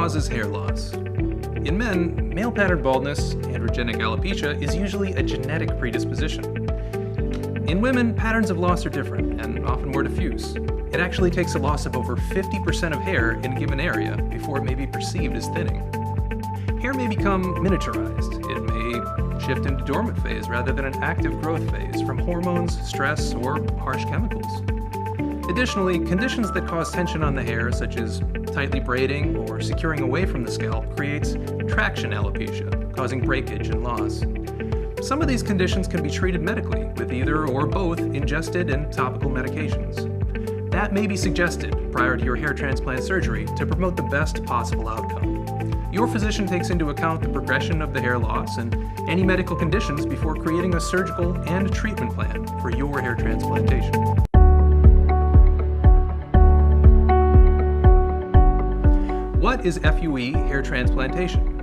causes hair loss? In men, male pattern baldness, androgenic alopecia, is usually a genetic predisposition. In women, patterns of loss are different and often more diffuse. It actually takes a loss of over 50% of hair in a given area before it may be perceived as thinning. Hair may become miniaturized. It may shift into dormant phase rather than an active growth phase from hormones, stress, or harsh chemicals. Additionally, conditions that cause tension on the hair, such as tightly braiding or securing away from the scalp, creates traction alopecia, causing breakage and loss. Some of these conditions can be treated medically with either or both ingested and topical medications. That may be suggested prior to your hair transplant surgery to promote the best possible outcome. Your physician takes into account the progression of the hair loss and any medical conditions before creating a surgical and treatment plan for your hair transplantation. What is FUE hair transplantation?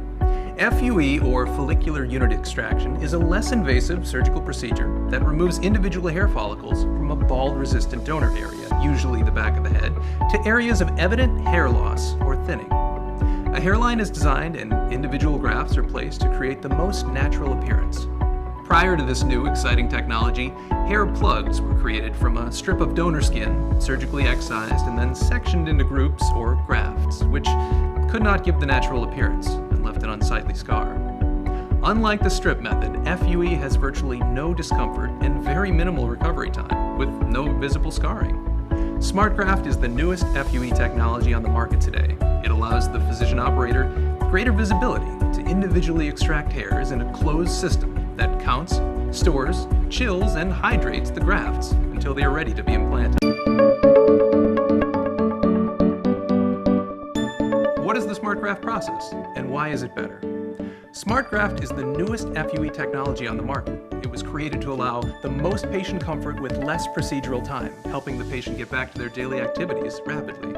FUE, or follicular unit extraction, is a less invasive surgical procedure that removes individual hair follicles from a bald-resistant donor area, usually the back of the head, to areas of evident hair loss or thinning. A hairline is designed and individual grafts are placed to create the most natural appearance. Prior to this new exciting technology, hair plugs were created from a strip of donor skin, surgically excised and then sectioned into groups or grafts, which could not give the natural appearance and left an unsightly scar. Unlike the strip method, FUE has virtually no discomfort and very minimal recovery time, with no visible scarring. SmartGraft is the newest FUE technology on the market today. It allows the physician operator greater visibility to individually extract hairs in a closed system that counts, stores, chills, and hydrates the grafts until they are ready to be implanted. What is the SmartGraft process, and why is it better? SmartGraft is the newest FUE technology on the market. It was created to allow the most patient comfort with less procedural time, helping the patient get back to their daily activities rapidly.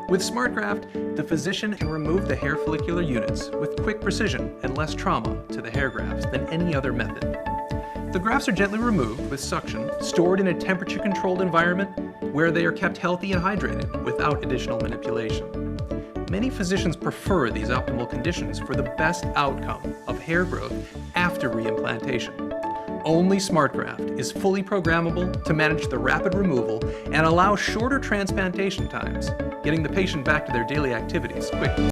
With SmartGraft, the physician can remove the hair follicular units with quick precision and less trauma to the hair grafts than any other method. The grafts are gently removed with suction, stored in a temperature-controlled environment where they are kept healthy and hydrated without additional manipulation. Many physicians prefer these optimal conditions for the best outcome of hair growth after reimplantation. Only SmartGraft is fully programmable to manage the rapid removal and allow shorter transplantation times, getting the patient back to their daily activities quickly.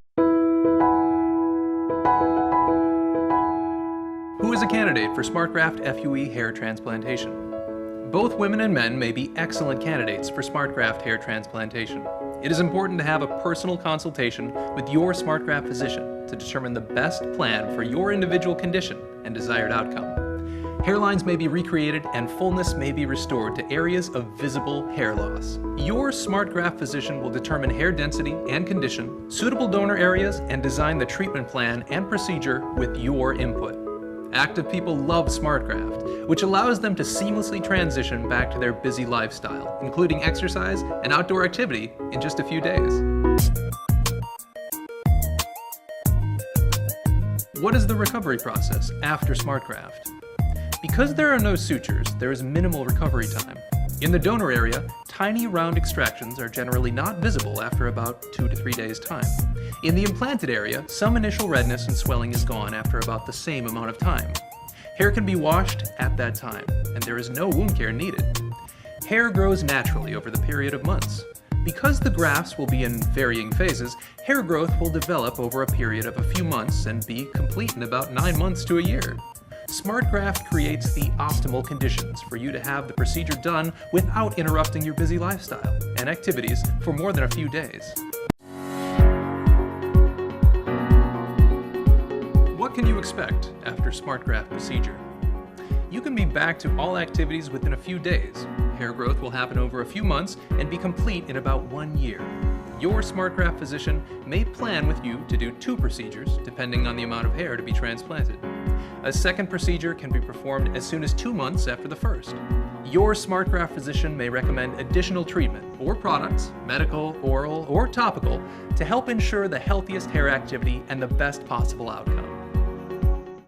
Who is a candidate for SmartGraft FUE hair transplantation? Both women and men may be excellent candidates for SmartGraft hair transplantation. It is important to have a personal consultation with your SmartGraft physician to determine the best plan for your individual condition and desired outcome. Hairlines may be recreated and fullness may be restored to areas of visible hair loss. Your SmartGraft physician will determine hair density and condition, suitable donor areas, and design the treatment plan and procedure with your input. Active people love SmartGraft, which allows them to seamlessly transition back to their busy lifestyle, including exercise and outdoor activity in just a few days. What is the recovery process after SmartGraft? Because there are no sutures, there is minimal recovery time. In the donor area, tiny round extractions are generally not visible after about 2 to 3 days' time. In the implanted area, some initial redness and swelling is gone after about the same amount of time. Hair can be washed at that time, and there is no wound care needed. Hair grows naturally over the period of months. Because the grafts will be in varying phases, hair growth will develop over a period of a few months and be complete in about 9 months to a year. SmartGraft creates the optimal conditions for you to have the procedure done without interrupting your busy lifestyle and activities for more than a few days. What can you expect after SmartGraft procedure? You can be back to all activities within a few days. Hair growth will happen over a few months and be complete in about 1 year. Your SmartGraft physician may plan with you to do 2 procedures, depending on the amount of hair to be transplanted. A second procedure can be performed as soon as 2 months after the first. Your SmartGraft physician may recommend additional treatment or products, medical, oral, or topical, to help ensure the healthiest hair activity and the best possible outcome.